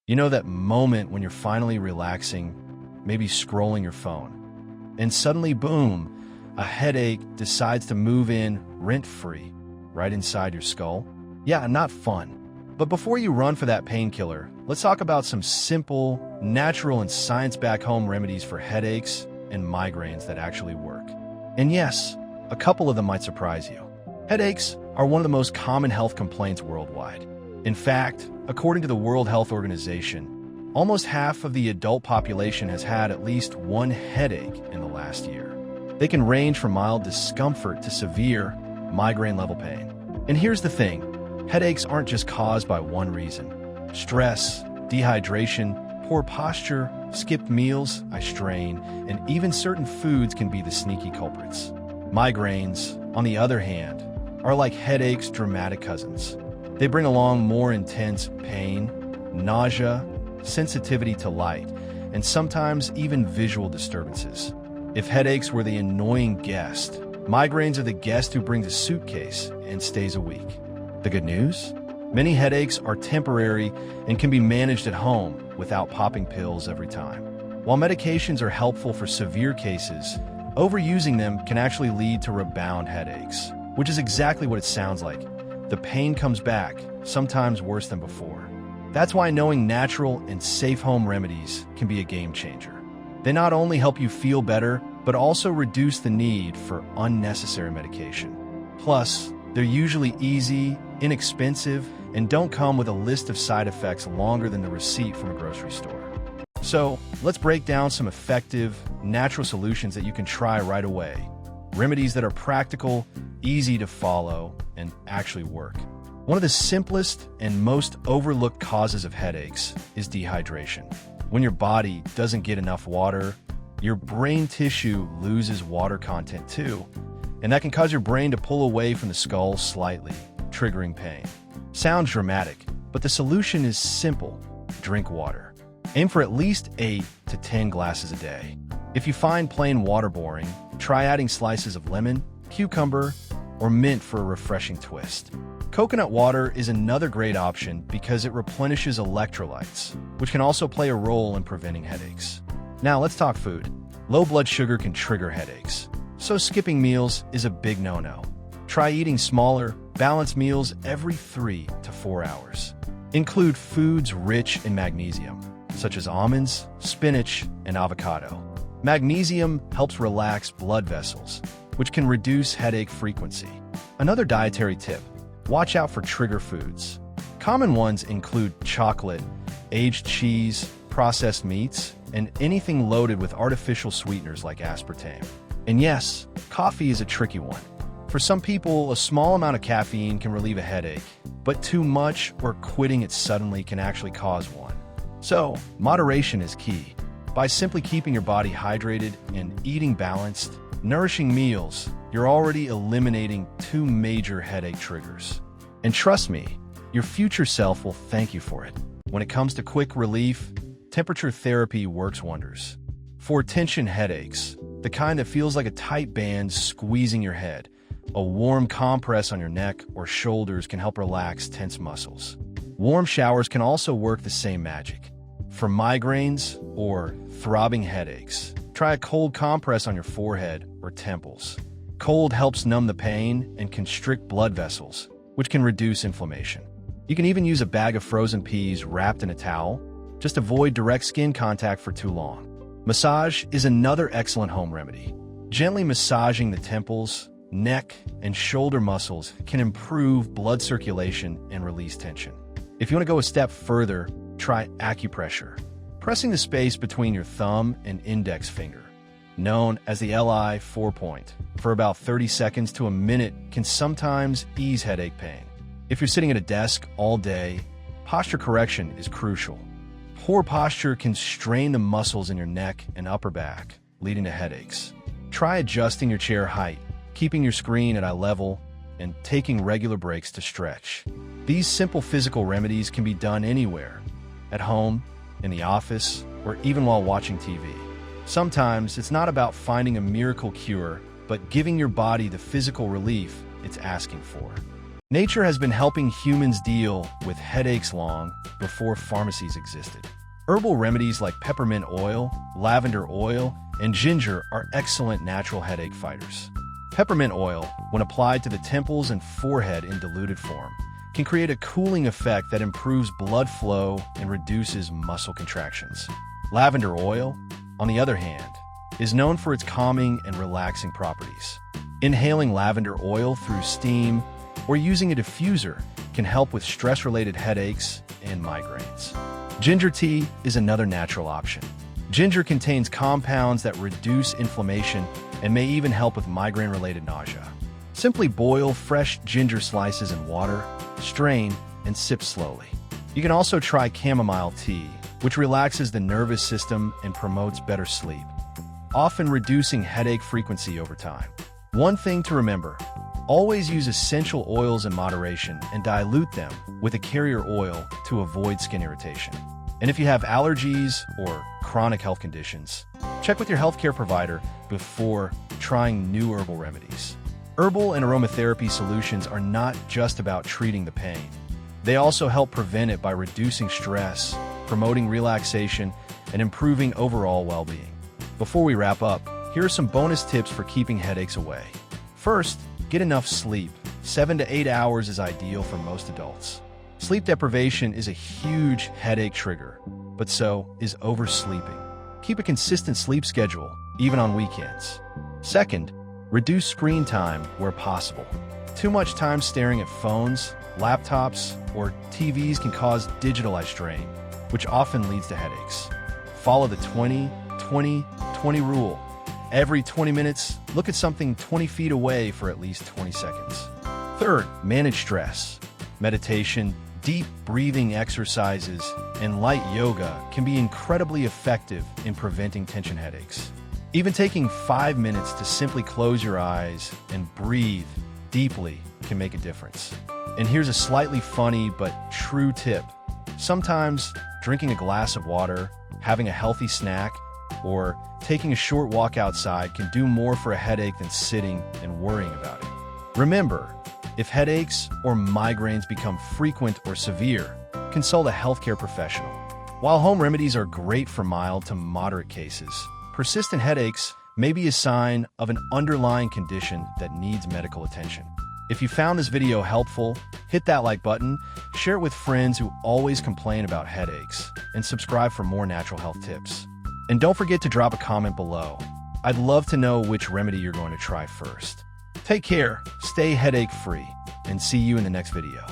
You know that moment when you're finally relaxing, maybe scrolling your phone, and suddenly, boom, a headache decides to move in rent-free right inside your skull? Yeah, not fun. But before you run for that painkiller, let's talk about some simple, natural, and science-backed home remedies for headaches and migraines that actually work. And yes, a couple of them might surprise you. Headaches are one of the most common health complaints worldwide. In fact, according to the World Health Organization, almost half of the adult population has had at least one headache in the last year. They can range from mild discomfort to severe migraine-level pain. And here's the thing, headaches aren't just caused by one reason. Stress, dehydration, poor posture, skipped meals, eye strain, and even certain foods can be the sneaky culprits. Migraines, on the other hand, are like headaches' dramatic cousins. They bring along more intense pain, nausea, sensitivity to light, and sometimes even visual disturbances. If headaches were the annoying guest, migraines are the guest who brings a suitcase and stays a week. The good news? Many headaches are temporary and can be managed at home without popping pills every time. While medications are helpful for severe cases, overusing them can actually lead to rebound headaches, which is exactly what it sounds like. The pain comes back, sometimes worse than before. That's why knowing natural and safe home remedies can be a game changer. They not only help you feel better, but also reduce the need for unnecessary medication. Plus, they're usually easy, inexpensive, and don't come with a list of side effects longer than the receipt from a grocery store. So, let's break down some effective, natural solutions that you can try right away. Remedies that are practical, easy to follow, and actually work. One of the simplest and most overlooked causes of headaches is dehydration. When your body doesn't get enough water, your brain tissue loses water content too, and that can cause your brain to pull away from the skull slightly, triggering pain. Sounds dramatic, but the solution is simple. Drink water. Aim for at least 8 to 10 glasses a day. If you find plain water boring, try adding slices of lemon, cucumber, or mint for a refreshing twist. Coconut water is another great option because it replenishes electrolytes, which can also play a role in preventing headaches. Now let's talk food. Low blood sugar can trigger headaches, so skipping meals is a big no-no. Try eating smaller, balanced meals every 3 to 4 hours. Include foods rich in magnesium, such as almonds, spinach, and avocado. Magnesium helps relax blood vessels, which can reduce headache frequency. Another dietary tip, watch out for trigger foods. Common ones include chocolate, aged cheese, processed meats, and anything loaded with artificial sweeteners like aspartame. And yes, coffee is a tricky one. For some people, a small amount of caffeine can relieve a headache, but too much or quitting it suddenly can actually cause one. So, moderation is key. By simply keeping your body hydrated and eating balanced, nourishing meals, you're already eliminating 2 major headache triggers. And trust me, your future self will thank you for it. When it comes to quick relief, temperature therapy works wonders. For tension headaches, the kind that feels like a tight band squeezing your head, a warm compress on your neck or shoulders can help relax tense muscles. Warm showers can also work the same magic. For migraines or throbbing headaches, try a cold compress on your forehead or temples. Cold helps numb the pain and constrict blood vessels, which can reduce inflammation. You can even use a bag of frozen peas wrapped in a towel. Just avoid direct skin contact for too long. Massage is another excellent home remedy. Gently massaging the temples, neck, and shoulder muscles can improve blood circulation and release tension. If you want to go a step further, try acupressure. Pressing the space between your thumb and index finger, known as the LI 4-point, for about 30 seconds to a minute can sometimes ease headache pain. If you're sitting at a desk all day, posture correction is crucial. Poor posture can strain the muscles in your neck and upper back, leading to headaches. Try adjusting your chair height, keeping your screen at eye level, and taking regular breaks to stretch. These simple physical remedies can be done anywhere, at home, in the office, or even while watching TV. Sometimes it's not about finding a miracle cure, but giving your body the physical relief it's asking for. Nature has been helping humans deal with headaches long before pharmacies existed. Herbal remedies like peppermint oil, lavender oil, and ginger are excellent natural headache fighters. Peppermint oil, when applied to the temples and forehead in diluted form, can create a cooling effect that improves blood flow and reduces muscle contractions. Lavender oil, on the other hand, is known for its calming and relaxing properties. Inhaling lavender oil through steam or using a diffuser can help with stress-related headaches and migraines. Ginger tea is another natural option. Ginger contains compounds that reduce inflammation and may even help with migraine-related nausea. Simply boil fresh ginger slices in water, strain, and sip slowly. You can also try chamomile tea, which relaxes the nervous system and promotes better sleep, often reducing headache frequency over time. One thing to remember: always use essential oils in moderation and dilute them with a carrier oil to avoid skin irritation. And if you have allergies or chronic health conditions, check with your healthcare provider before trying new herbal remedies. Herbal and aromatherapy solutions are not just about treating the pain. They also help prevent it by reducing stress, promoting relaxation, and improving overall well-being. Before we wrap up, here are some bonus tips for keeping headaches away. First, get enough sleep. 7 to 8 hours is ideal for most adults. Sleep deprivation is a huge headache trigger, but so is oversleeping. Keep a consistent sleep schedule, even on weekends. Second, reduce screen time where possible. Too much time staring at phones, laptops, or TVs can cause digital eye strain, which often leads to headaches. Follow the 20-20-20 rule. Every 20 minutes, look at something 20 feet away for at least 20 seconds. Third, manage stress. Meditation, deep breathing exercises, and light yoga can be incredibly effective in preventing tension headaches. Even taking 5 minutes to simply close your eyes and breathe deeply can make a difference. And here's a slightly funny but true tip. Sometimes drinking a glass of water, having a healthy snack, or taking a short walk outside can do more for a headache than sitting and worrying about it. Remember, if headaches or migraines become frequent or severe, consult a healthcare professional. While home remedies are great for mild to moderate cases, persistent headaches may be a sign of an underlying condition that needs medical attention. If you found this video helpful, hit that like button, share it with friends who always complain about headaches, and subscribe for more natural health tips. And don't forget to drop a comment below. I'd love to know which remedy you're going to try first. Take care, stay headache-free, and see you in the next video.